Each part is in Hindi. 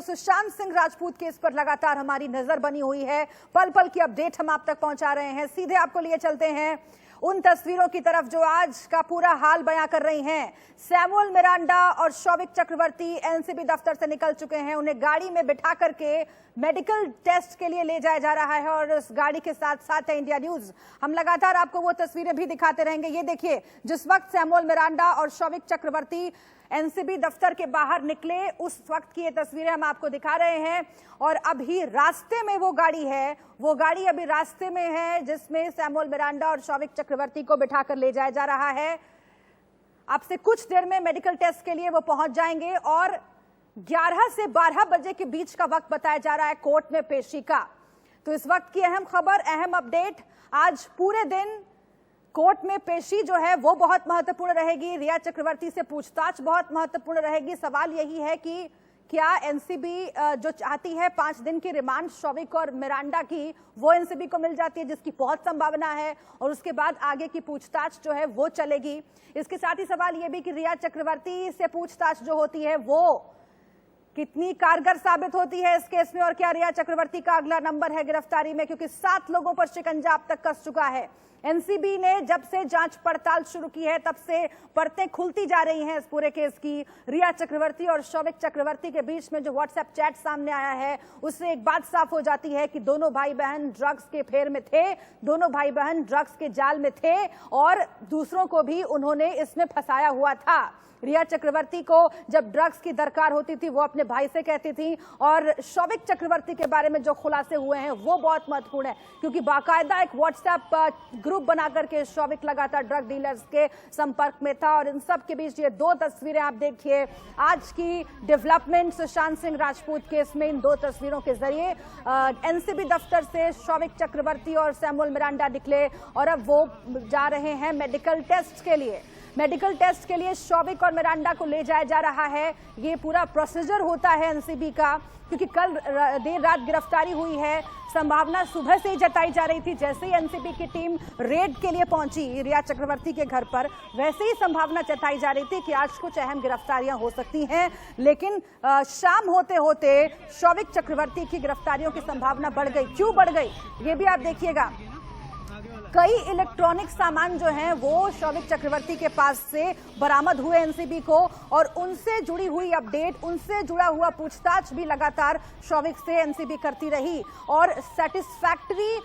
सुशांत सिंह राजपूत केस पर लगातार हमारी नजर बनी हुई है। पल पल की अपडेट हम आप तक पहुंचा रहे हैं। सीधे आपको लिए चलते हैं उन तस्वीरों की तरफ जो आज का पूरा हाल बयां कर रही हैं। सैमुअल मिरांडा और शौविक चक्रवर्ती एनसीबी दफ्तर से निकल चुके हैं। उन्हें गाड़ी में बिठा करके मेडिकल टेस्ट के लिए ले जाया जा रहा है और उस गाड़ी के साथ साथ है इंडिया न्यूज। हम लगातार आपको वो तस्वीरें भी दिखाते रहेंगे। ये देखिए, जिस वक्त सैमुअल मिरांडा और शौविक चक्रवर्ती एनसीबी दफ्तर के बाहर निकले उस वक्त की ये तस्वीरें हम आपको दिखा रहे हैं। और अभी रास्ते में वो गाड़ी अभी रास्ते में है जिसमें सैमुअल मिरांडा और शौविक चक्रवर्ती को बिठाकर ले जाया जा रहा है। आपसे कुछ देर में मेडिकल टेस्ट के लिए वो पहुंच जाएंगे और 11 से 12 बजे के बीच का वक्त बताया जा रहा है कोर्ट में पेशी का। तो इस वक्त की अहम खबर, अहम अपडेट, आज पूरे दिन कोर्ट में पेशी जो है वो बहुत महत्वपूर्ण रहेगी। रिया चक्रवर्ती से पूछताछ बहुत महत्वपूर्ण रहेगी। सवाल यही है कि क्या एनसीबी जो चाहती है 5 दिन की रिमांड शौविक और मिरांडा की, वो एनसीबी को मिल जाती है, जिसकी बहुत संभावना है, और उसके बाद आगे की पूछताछ जो है वो चलेगी। इसके साथ ही सवाल ये भी कि रिया चक्रवर्ती से पूछताछ जो होती है वो कितनी कारगर साबित होती है इस केस में, और क्या रिया चक्रवर्ती का अगला नंबर है गिरफ्तारी में, क्योंकि 7 लोगों पर शिकंजा अब तक कस चुका है। एनसीबी ने जब से जांच पड़ताल शुरू की है तब से परतें खुलती जा रही हैं इस पूरे केस की। रिया चक्रवर्ती और शौविक चक्रवर्ती के बीच में जो व्हाट्सएप चैट सामने आया है उससे एक बात साफ हो जाती है कि दोनों भाई बहन ड्रग्स के फेर में थे, दोनों भाई बहन ड्रग्स के जाल में थे और दूसरों को भी उन्होंने इसमें फंसाया हुआ था। रिया चक्रवर्ती को जब ड्रग्स की दरकार होती थी वो अपने भाई से कहती थी, और शौविक चक्रवर्ती के बारे में जो खुलासे हुए हैं वो बहुत महत्वपूर्ण है, क्योंकि बाकायदा एक व्हाट्सएप ग्रुप बना करके शौविक लगातार ड्रग डीलर्स के संपर्क में था। और इन सब के बीच ये 2 तस्वीरें आप देखिए, आज की डेवलपमेंट सुशांत सिंह राजपूत केस में इन 2 तस्वीरों के जरिए एनसीबी दफ्तर से शौविक चक्रवर्ती और सैमुअल मिरांडा निकले और अब वो जा रहे हैं मेडिकल टेस्ट के लिए। मेडिकल टेस्ट के लिए शौविक और मिरांडा को ले जाया जा रहा है। ये पूरा प्रोसीजर होता है एनसीबी का, क्योंकि कल देर रात गिरफ्तारी हुई है। संभावना सुबह से ही जताई जा रही थी, जैसे ही एनसीबी की टीम रेड के लिए पहुंची रिया चक्रवर्ती के घर पर, वैसे ही संभावना जताई जा रही थी कि आज कुछ अहम गिरफ्तारियां हो सकती हैं। लेकिन शाम होते होते शौविक चक्रवर्ती की गिरफ्तारियों की संभावना बढ़ गई। क्यों बढ़ गई ये भी आप देखिएगा। कई इलेक्ट्रॉनिक सामान जो हैं वो शौविक चक्रवर्ती के पास से बरामद हुए एनसीबी को, और उनसे जुड़ी हुई अपडेट, उनसे जुड़ा हुआ पूछताछ भी लगातार शौविक से एनसीबी करती रही। और सेटिस्फैक्टरी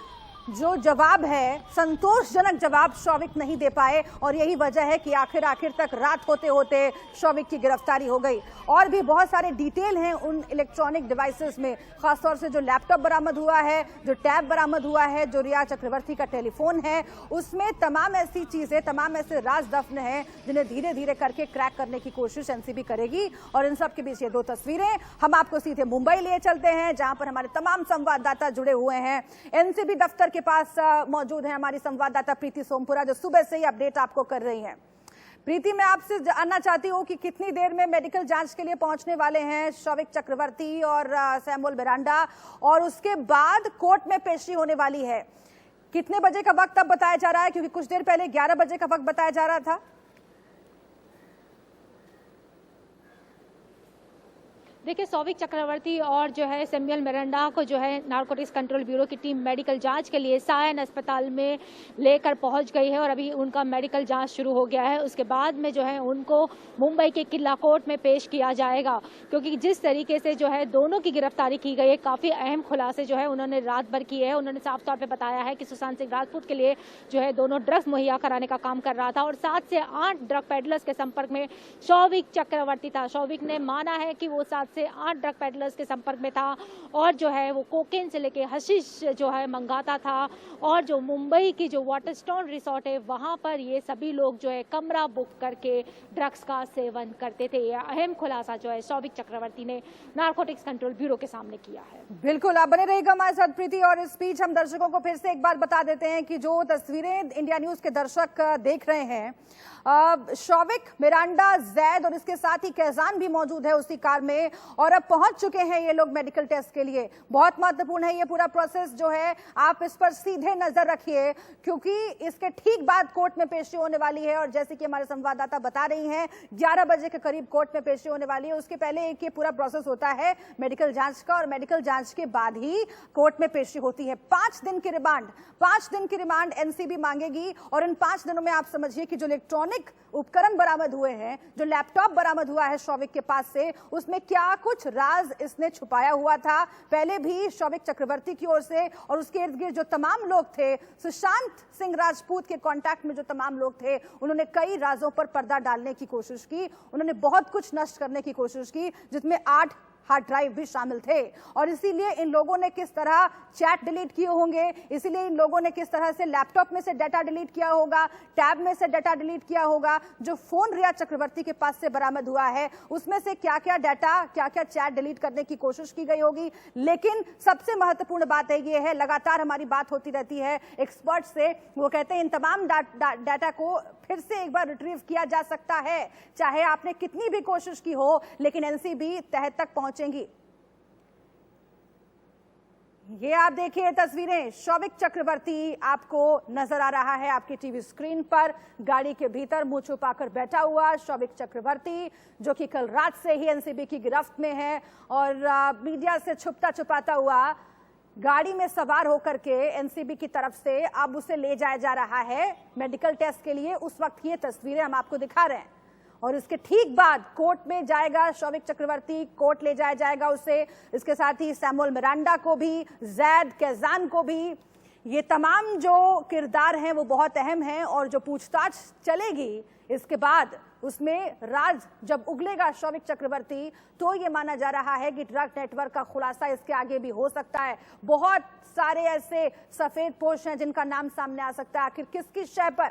जो जवाब है, संतोषजनक जवाब शौविक नहीं दे पाए, और यही वजह है कि आखिर तक रात होते होते शौविक की गिरफ्तारी हो गई। और भी बहुत सारे डिटेल हैं उन इलेक्ट्रॉनिक डिवाइसेस में, खासतौर से जो लैपटॉप बरामद हुआ है, जो टैब बरामद हुआ है, जो रिया चक्रवर्ती का टेलीफोन है, उसमें तमाम ऐसी चीजें, तमाम ऐसे राज दफन हैं जिन्हें धीरे धीरे करके क्रैक करने की कोशिश एनसीबी करेगी। और इन सब के बीच ये 2 तस्वीरें, हम आपको सीधे मुंबई लिए चलते हैं जहां पर हमारे तमाम संवाददाता जुड़े हुए हैं। एनसीबी दफ्तर के पास मौजूद है हमारी संवाददाता प्रीति सोमपुरा, जो सुबह से ही अपडेट आपको कर रही हैं। प्रीति, मैं आपसे जानना चाहती हूँ कि कितनी देर में मेडिकल जांच के लिए पहुंचने वाले हैं शौविक चक्रवर्ती और सैमुअल मिरांडा, और उसके बाद कोर्ट में पेशी होने वाली है। कितने बजे का वक्त अब बताया जा रहा है, क्योंकि कुछ देर पहले 11 बजे का वक्त बताया जा रहा था। देखिए, शौविक चक्रवर्ती और जो है सैमुअल मिरांडा को जो है नारकोटिक्स कंट्रोल ब्यूरो की टीम मेडिकल जांच के लिए सायन अस्पताल में लेकर पहुंच गई है और अभी उनका मेडिकल जांच शुरू हो गया है। उसके बाद में जो है उनको मुंबई के किला कोर्ट में पेश किया जाएगा, क्योंकि जिस तरीके से जो है दोनों की गिरफ्तारी की गई है, काफ़ी अहम खुलासे जो है उन्होंने रात भर किए हैं। उन्होंने साफ तौर पर बताया है कि सुशांत सिंह राजपूत के लिए जो है दोनों ड्रग्स मुहैया कराने का काम कर रहा था और 7 से 8 ड्रग पेडलर्स के संपर्क में शौविक चक्रवर्ती था। शौविक ने माना है कि वो 7 से 8 ड्रग पेडलर्स के संपर्क में था और जो है वो कोकेन से लेके हशीश जो है मंगाता था, और जो मुंबई की जो वाटरस्टोन रिसोर्ट है वहां पर ये सभी लोग जो है कमरा बुक करके ड्रग्स का सेवन करते थे। यह अहम खुलासा जो है शौविक चक्रवर्ती ने नारकोटिक्स कंट्रोल ब्यूरो के सामने किया है। बिल्कुल, आप बने रहिएगा हमारे साथ प्रीति। और इस बीच हम दर्शकों को फिर से एक बार बता देते हैं कि जो तस्वीरें इंडिया न्यूज के दर्शक देख रहे हैं, शौविक, मिरांडा, जैद और इसके साथ ही कैजान भी मौजूद है उसी कार में, और अब पहुंच चुके हैं ये लोग मेडिकल टेस्ट के लिए। बहुत महत्वपूर्ण है ये पूरा प्रोसेस जो है, आप इस पर सीधे नजर रखिए क्योंकि इसके ठीक बाद कोर्ट में पेशी होने वाली है। और जैसे कि हमारे संवाददाता बता रही हैं 11 बजे के करीब कोर्ट में पेशी होने वाली है। उसके पहले एक ये पूरा प्रोसेस होता है मेडिकल जांच का, और मेडिकल जांच के बाद ही कोर्ट में पेशी होती है। 5 दिन की रिमांड एनसीबी मांगेगी। और इन 5 दिनों में आप समझिए कि जो इलेक्ट्रॉनिक उपकरण बरामद हुए हैं, जो लैपटॉप बरामद हुआ है शौविक के पास से, उसमें क्या कुछ राज इसने छुपाया हुआ था पहले भी शौविक चक्रवर्ती की ओर से, और उसके इर्द गिर्द जो तमाम लोग थे, सुशांत सिंह राजपूत के कांटेक्ट में जो तमाम लोग थे, उन्होंने कई राजों पर पर्दा डालने की कोशिश की। उन्होंने बहुत कुछ नष्ट करने की कोशिश की, जिसमें 8 हार्ड ड्राइव भी शामिल थे। और इसीलिए इन लोगों ने किस तरह चैट डिलीट किए होंगे, इसीलिए इन लोगों ने किस तरह से लैपटॉप में से डाटा डिलीट किया होगा, टैब में से डाटा डिलीट किया होगा, जो फोन रिया चक्रवर्ती के पास से बरामद हुआ है उसमें से क्या क्या डाटा, क्या क्या चैट डिलीट करने की कोशिश की गई होगी। लेकिन सबसे महत्वपूर्ण बात है ये है, लगातार हमारी बात होती रहती है एक्सपर्ट से, वो कहते हैं इन तमाम डाटा को फिर से एक बार रिट्रीव किया जा सकता है, चाहे आपने कितनी भी कोशिश की हो, लेकिन एनसीबी तह तक पहुंचेंगी। ये आप देखिए तस्वीरें, शौविक चक्रवर्ती आपको नजर आ रहा है आपकी टीवी स्क्रीन पर, गाड़ी के भीतर मुंह छुपाकर बैठा हुआ शौविक चक्रवर्ती, जो कि कल रात से ही एनसीबी की गिरफ्त में है। और मीडिया से छुपता छुपाता हुआ गाड़ी में सवार होकर के एनसीबी की तरफ से अब उसे ले जाया जा रहा है मेडिकल टेस्ट के लिए। उस वक्त ये तस्वीरें हम आपको दिखा रहे हैं। और इसके ठीक बाद कोर्ट में जाएगा शौविक चक्रवर्ती, कोर्ट ले जाया जाएगा उसे, इसके साथ ही सैमुअल मिरांडा को भी, जैद कैजान को भी। ये तमाम जो किरदार हैं वो बहुत अहम हैं। और जो पूछताछ चलेगी इसके बाद, उसमें राज जब उगलेगा शौविक चक्रवर्ती, तो ये माना जा रहा है कि ड्रग नेटवर्क का खुलासा इसके आगे भी हो सकता है। बहुत सारे ऐसे सफेद पोश हैं जिनका नाम सामने आ सकता है। आखिर किसकी शय पर,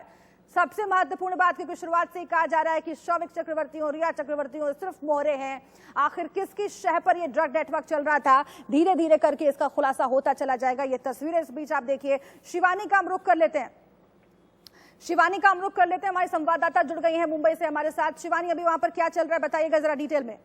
सबसे महत्वपूर्ण बात, क्योंकि शुरुआत से ही कहा जा रहा है कि शौविक चक्रवर्ती और रिया चक्रवर्ती सिर्फ मोहरे हैं, आखिर किसकी शह पर ये ड्रग नेटवर्क चल रहा था, धीरे धीरे करके इसका खुलासा होता चला जाएगा। ये तस्वीरें इस बीच आप देखिए। शिवानी का हम रुख कर लेते हैं, हमारे संवाददाता जुड़ गई हैं मुंबई से हमारे साथ। शिवानी, अभी वहां पर क्या चल रहा है, बताइएगा जरा डिटेल में।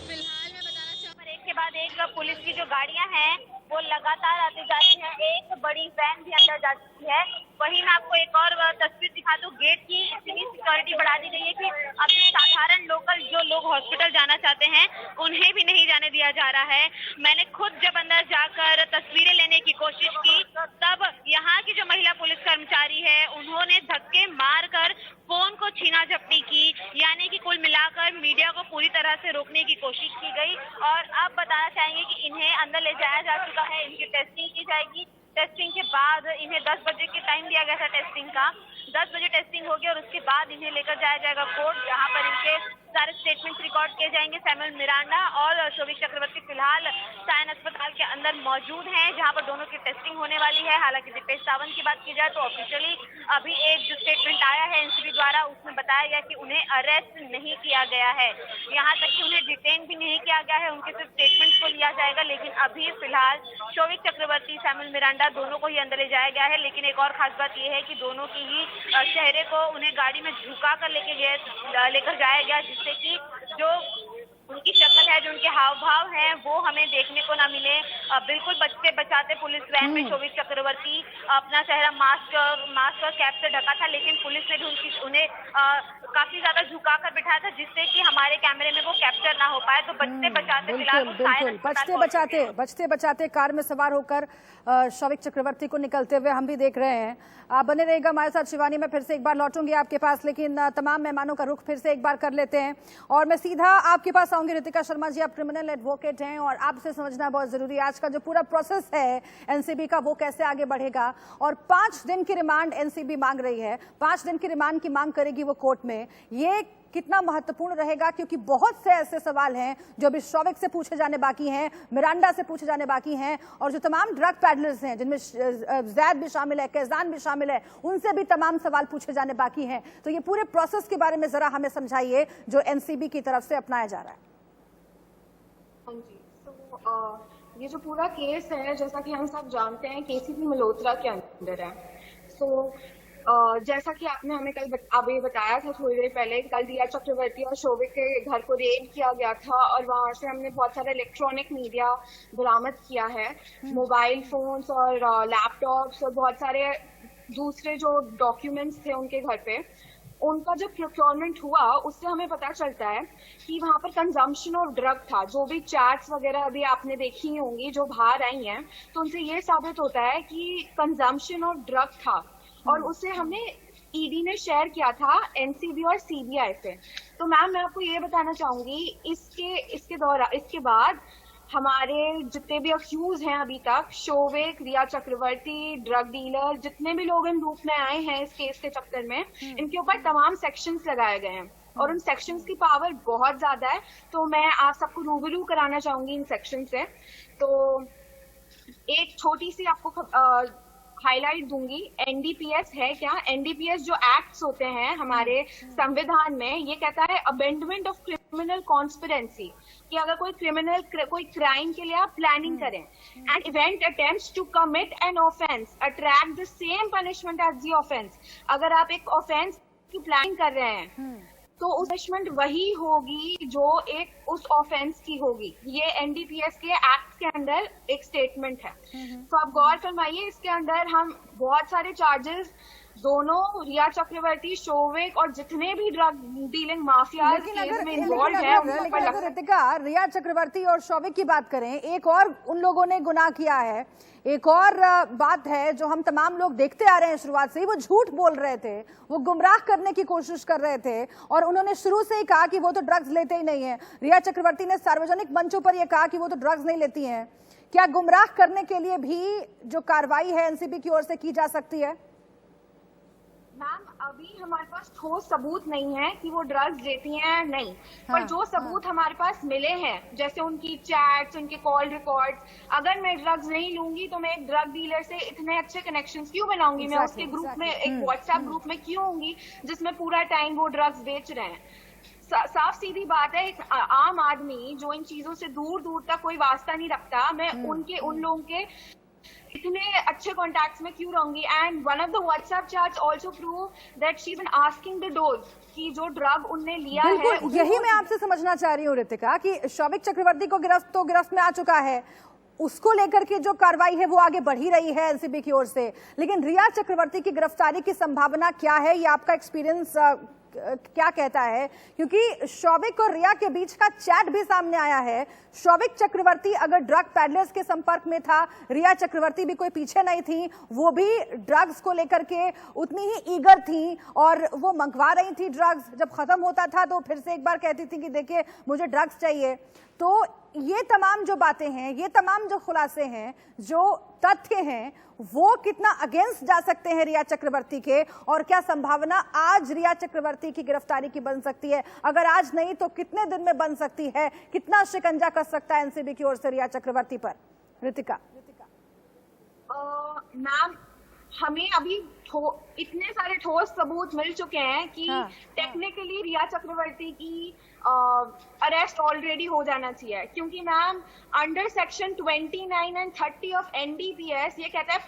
फिलहाल मैं बताना चाहूँ, एक के बाद एक पुलिस की जो गाड़ियां हैं वो लगातार आती जा रही है। एक बड़ी वैन भी अंदर जा चुकी है। वहीं मैं आपको एक और तस्वीर दिखा दूं, गेट की इतनी सिक्योरिटी बढ़ा दी गई है कि अभी साधारण लोकल जो लोग हॉस्पिटल जाना चाहते हैं उन्हें भी नहीं जाने दिया जा रहा है। मैंने खुद जब अंदर जाकर तस्वीरें लेने की कोशिश की, तब यहाँ की जो महिला पुलिस कर्मचारी है उन्होंने धक्के मारकर फोन को छीना झपटी की, यानी कि कुल मिलाकर मीडिया को पूरी तरह से रोकने की कोशिश की गई। और अब बताना चाहेंगे कि इन्हें अंदर ले जाया जा चुका है, इनकी टेस्टिंग की जाएगी। टेस्टिंग के बाद इन्हें 10 बजे के टाइम दिया गया था टेस्टिंग का, 10 बजे टेस्टिंग होगी और उसके बाद इन्हें लेकर जाया जाएगा कोर्ट, जहां पर इनके सारे स्टेटमेंट्स रिकॉर्ड किए जाएंगे। सैमुअल मिरांडा और शौविक चक्रवर्ती फिलहाल सायन अस्पताल के अंदर मौजूद हैं, जहां पर दोनों की टेस्टिंग होने वाली है। हालांकि दीपेश सावंत की बात की जाए तो ऑफिशियली अभी एक जो स्टेटमेंट आया है एनसीबी द्वारा, उसमें बताया गया कि उन्हें अरेस्ट नहीं किया गया है, यहाँ तक कि उन्हें डिटेन भी नहीं किया गया है, उनके सिर्फ स्टेटमेंट को लिया जाएगा। लेकिन अभी फिलहाल शौविक चक्रवर्ती, सैमुअल मिरांडा दोनों को ही अंदर ले जाया गया है। लेकिन एक और खास बात यह है कि दोनों की ही चेहरे को उन्हें गाड़ी में झुका कर लेकर जाया गया, जिससे कि जो उनकी शक्ल है, जो उनके हाव भाव हैं, वो हमें देखने को ना मिले। बिल्कुल बचते बचाते पुलिस वैन में शौविक चक्रवर्ती अपना चेहरा मास्क और कैप से ढका था, लेकिन पुलिस ने भी उन्हें काफी ज्यादा झुका कर बिठाया था, जिससे कि हमारे कैमरे में वो कैप्चर ना हो पाए। तो बचते बचाते बिल्कुल बचते बचाते कार में सवार होकर शौविक चक्रवर्ती को निकलते हुए हम भी देख रहे हैं। आप बने रहेगा हमारे साथ शिवानी, मैं फिर से एक बार लौटूंगी आपके पास, लेकिन तमाम मेहमानों का रुख फिर से एक बार कर लेते हैं और मैं सीधा आपके पास आऊंगी। रितिका शर्मा जी, आप क्रिमिनल एडवोकेट हैं और आपसे समझना बहुत जरूरी है आज का जो पूरा प्रोसेस है एनसीबी का, वो कैसे आगे बढ़ेगा। और 5 दिन की रिमांड एनसीबी मांग रही है, 5 दिन की रिमांड की मांग करेगी वो कोर्ट में। ये कितना महत्वपूर्ण रहेगा, क्योंकि बहुत से ऐसे सवाल हैं जो अभी शौविक से पूछे जाने बाकी हैं, मिरांडा से पूछे जाने बाकी हैं, और जो तमाम ड्रग पैडलर्स हैं जिनमें जैद भी शामिल है, कैजान भी शामिल है, उनसे भी तमाम सवाल पूछे जाने बाकी हैं। तो ये पूरे प्रोसेस के बारे में जरा हमें समझाइए जो एनसीबी की तरफ से अपनाया जा रहा है। हाँ जी, तो ये जो पूरा केस है, जैसा कि हम सब जानते हैं, केसीपी मल्होत्रा के अंदर है। जैसा कि आपने हमें कल अभी बताया था थोड़ी देर पहले, कल रिया चक्रवर्ती और शोविक के घर को रेड किया गया था और वहां से हमने बहुत सारा इलेक्ट्रॉनिक मीडिया बरामद किया है, मोबाइल फोन्स और लैपटॉप्स और बहुत सारे दूसरे जो डॉक्यूमेंट्स थे उनके घर पे। उनका जब प्रोक्योरमेंट हुआ उससे हमें पता चलता है कि वहां पर कंजम्पशन ऑफ ड्रग था। जो भी चैट्स वगैरह अभी आपने देखी होंगी जो बाहर आई हैं, तो उनसे ये साबित होता है कि कंजम्पशन ऑफ ड्रग था और उसे हमने ईडी ने शेयर किया था एनसीबी और सीबीआई से। तो मैम मैं आपको ये बताना चाहूंगी, इसके बाद हमारे जितने भी अक्यूज हैं अभी तक, शोविक, रिया चक्रवर्ती, ड्रग डीलर, जितने भी लोग इन लूप में आए हैं इस केस के चक्कर में, इनके ऊपर तमाम सेक्शंस लगाए गए हैं और उन सेक्शंस की पावर बहुत ज्यादा है। तो मैं आप सबको रूबरू कराना चाहूंगी इन सेक्शन से। तो एक छोटी सी आपको हाईलाइट दूंगी। एनडीपीएस है क्या? एनडीपीएस जो एक्ट्स होते हैं हमारे संविधान में, ये कहता है अबेंडमेंट ऑफ क्रिमिनल कॉन्स्पिरेंसी, कि अगर कोई क्राइम के लिए आप प्लानिंग करें and even attempts to commit an offence attract the same punishment as the offence. अगर आप एक ऑफेंस की प्लानिंग कर रहे हैं तो उस पनिशमेंट वही होगी जो एक उस ऑफेंस की होगी। ये एनडीपीएस के एक्ट के अंदर एक स्टेटमेंट है। तो आप गौर फरमाइए, इसके अंदर हम बहुत सारे चार्जेस दोनों रिया चक्रवर्ती, शोविक और जितने भी ड्रग डीलिंग माफिया केस में इन्वॉल्व है उनको पर लगता है। रितिका, रिया चक्रवर्ती और शोविक की बात करें, एक और उन लोगों ने गुनाह किया है। एक और बात है जो हम तमाम लोग देखते आ रहे हैं शुरुआत से ही, वो झूठ बोल रहे थे, वो गुमराह करने की कोशिश कर रहे थे और उन्होंने शुरू से ही कहा कि वो तो ड्रग्स लेते ही नहीं है। रिया चक्रवर्ती ने सार्वजनिक मंचों पर यह कहा कि वो तो ड्रग्स नहीं लेती हैं। क्या गुमराह करने के लिए भी जो कार्रवाई है एनसीबी की ओर से की जा सकती है? मैम अभी हमारे पास ठोस सबूत नहीं है कि वो ड्रग्स देती हैं, नहीं। पर जो सबूत हमारे पास मिले हैं, जैसे उनकी चैट्स, उनके कॉल रिकॉर्ड्स, अगर मैं ड्रग्स नहीं लूंगी तो मैं एक ड्रग डीलर से इतने अच्छे कनेक्शंस क्यों बनाऊंगी? मैं उसके ग्रुप में, एक व्हाट्सएप ग्रुप में क्यों होंगी जिसमें पूरा टाइम वो ड्रग्स बेच रहे हैं? साफ सीधी बात है, एक आम आदमी जो इन चीजों से दूर दूर तक कोई वास्ता नहीं रखता, मैं उन लोगों के इतने अच्छे कॉन्टैक्ट्स में क्यों रहूंगी? And one of the WhatsApp chats also prove that she is asking the dose, कि जो ड्रग उनने लिया है। यही मैं आपसे समझना चाह रही हूँ रितिका, कि शोविक चक्रवर्ती को गिरफ्त में आ चुका है, उसको लेकर के जो कार्रवाई है वो आगे बढ़ ही रही है एनसीबी की ओर से, लेकिन रिया चक्रवर्ती की गिरफ्तारी की संभावना क्या है? ये आपका एक्सपीरियंस क्या कहता है? क्योंकि शोविक और रिया के बीच का चैट भी सामने आया है। शोविक चक्रवर्ती अगर ड्रग पैडलर्स के संपर्क में था, रिया चक्रवर्ती भी कोई पीछे नहीं थी, वो भी ड्रग्स को लेकर के उतनी ही ईगर थी और वो मंगवा रही थी ड्रग्स। जब खत्म होता था तो फिर से एक बार कहती थी कि देखिए मुझे ड्रग्स चाहिए। तो ये तमाम जो बातें हैं, ये तमाम जो खुलासे हैं, जो तथ्य हैं, वो कितना अगेंस्ट जा सकते हैं रिया चक्रवर्ती के, और क्या संभावना आज रिया चक्रवर्ती की गिरफ्तारी की बन सकती है? अगर आज नहीं तो कितने दिन में बन सकती है? कितना शिकंजा कस सकता है एनसीबी की ओर से रिया चक्रवर्ती पर? रितिका। मैम हमें अभी इतने सारे ठोस सबूत मिल चुके हैं कि टेक्निकली रिया चक्रवर्ती की अरेस्ट ऑलरेडी हो जाना चाहिए, क्योंकि ma'am under section 29 and 30 of NDPS ये कहता है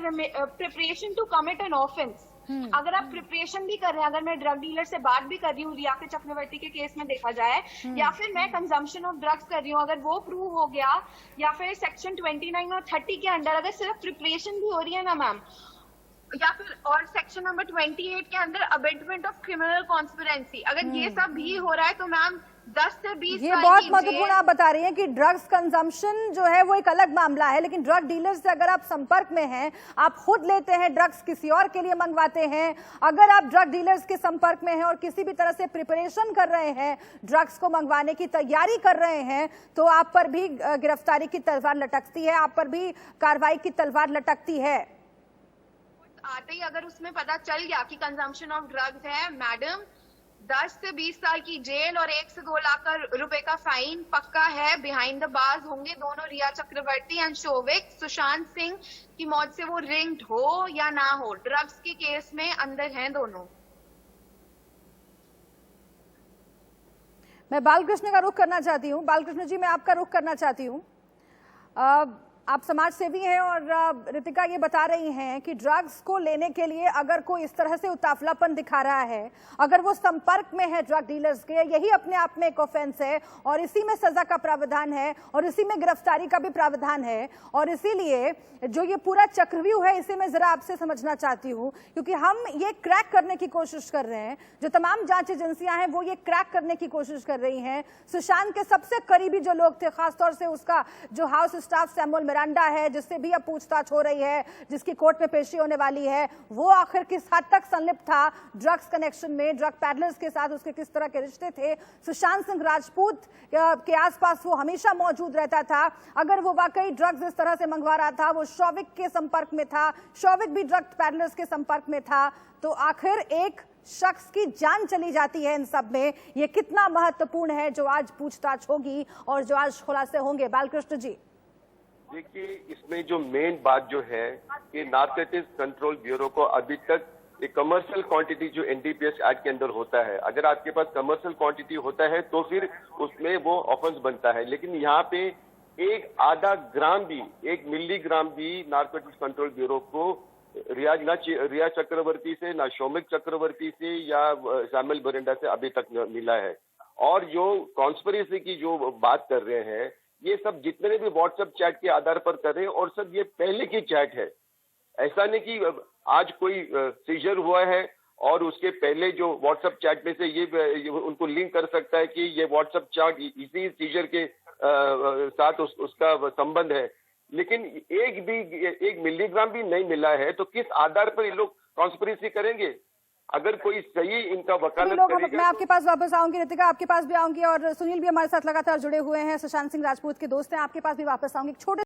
preparation to commit an offence. अगर आप प्रिपरेशन भी कर रहे हैं, अगर मैं ड्रग डीलर से बात भी कर रही हूँ रिया के चक्रवर्ती के केस में देखा जाए, या फिर मैं कंजम्पशन ऑफ ड्रग्स कर रही हूँ, अगर वो प्रूव हो गया, या फिर सेक्शन 29 और 30 के अंडर अगर सिर्फ प्रिपरेशन भी हो रही है ना मैम, या फिर और सेक्शन नंबर 28 के अंदर अबेटमेंट ऑफ क्रिमिनल कॉन्स्पिरेंसी, अगर ये सब भी हो रहा है तो मैम 10 से 20 ये बहुत महत्वपूर्ण आप बता रही हैं कि ड्रग्स कंजम्पशन जो है वो एक अलग मामला है, लेकिन ड्रग डीलर से अगर आप संपर्क में हैं, आप खुद लेते हैं ड्रग्स, किसी और के लिए मंगवाते हैं, अगर आप ड्रग डीलर्स के संपर्क में हैं और किसी भी तरह से प्रिपरेशन कर रहे हैं, ड्रग्स को मंगवाने की तैयारी कर रहे हैं, तो आप पर भी गिरफ्तारी की तलवार लटकती है, आप पर भी कार्रवाई की तलवार लटकती है। आते ही अगर उसमें पता चल गया कि कंजम्पशन ऑफ ड्रग्स है, मैडम 10 से 20 साल की जेल और 1 से 2 लाख रुपए का फाइन पक्का है। बिहाइंड द बार्स होंगे दोनों, रिया चक्रवर्ती एंड शोविक। सुशांत सिंह की मौत से वो लिंक्ड हो या ना हो, ड्रग्स के केस में अंदर हैं दोनों। मैं बालकृष्ण का रुख करना चाहती हूँ। बालकृष्ण जी, मैं आपका रुख करना चाहती हूँ। आप समाज सेवी हैं और रितिका ये बता रही हैं कि ड्रग्स को लेने के लिए अगर कोई इस तरह से उतावलापन दिखा रहा है, अगर वो संपर्क में है ड्रग डीलर्स के, यही अपने आप में एक ऑफेंस है और इसी में सजा का प्रावधान है और इसी में गिरफ्तारी का भी प्रावधान है। और इसीलिए जो ये पूरा चक्रव्यूह है, इसे मैं जरा आपसे समझना चाहती हूँ, क्योंकि हम ये क्रैक करने की कोशिश कर रहे हैं, जो तमाम जांच एजेंसियां हैं वो ये क्रैक करने की कोशिश कर रही हैं। सुशांत के सबसे करीबी जो लोग थे, खासतौर से उसका जो हाउस स्टाफ सैमुअल मिरांडा है, जिससे भी अब पूछताछ हो रही है, जिसकी कोर्ट में पेशी होने वाली है, वो आखिर किस हद तक संलिप्त था ड्रग्स कनेक्शन में, ड्रग पैडलर्स के साथ उसके किस तरह के रिश्ते थे। सुशांत सिंह राजपूत के आसपास वो हमेशा मौजूद रहता था। अगर वो वाकई ड्रग्स इस तरह से मंगवा रहा था, वो शौविक के संपर्क में था, शौविक भी ड्रग पैडलर्स के संपर्क में था, तो आखिर एक शख्स की जान चली जाती है इन सब में, ये कितना महत्वपूर्ण है जो आज पूछताछ होगी और जो आज खुलासे होंगे। बालकृष्ण जी, देखिए, इसमें जो मेन बात जो है कि नारकोटिक्स कंट्रोल ब्यूरो को अभी तक एक कमर्शियल क्वांटिटी जो एनडीपीएस एक्ट के अंदर होता है, अगर आपके पास कमर्शियल क्वांटिटी होता है तो फिर उसमें वो ऑफेंस बनता है। लेकिन यहाँ पे एक आधा ग्राम भी, 1 मिलीग्राम भी नारकोटिक्स कंट्रोल ब्यूरो को रिया चक्रवर्ती से, ना शौमिक चक्रवर्ती से या सैमुअल मिरांडा से अभी तक मिला है। और जो कॉन्स्पिरेसी की जो बात कर रहे हैं, ये सब जितने भी व्हाट्सएप चैट के आधार पर कर रहे हैं और सब ये पहले की चैट है। ऐसा नहीं कि आज कोई सीजर हुआ है और उसके पहले जो व्हाट्सएप चैट में से ये उनको लिंक कर सकता है कि ये व्हाट्सएप चैट इसी सीजर के साथ उसका संबंध है। लेकिन 1 मिलीग्राम भी नहीं मिला है, तो किस आधार पर ये लोग कॉन्स्पिरेसी करेंगे? अगर कोई सही इनका वकालत करेगा। मैं आपके पास वापस आऊंगी, रितिका आपके पास भी आऊंगी, और सुनील भी हमारे साथ लगातार जुड़े हुए हैं, सुशांत सिंह राजपूत के दोस्त हैं, आपके पास भी वापस आऊंगी। छोटे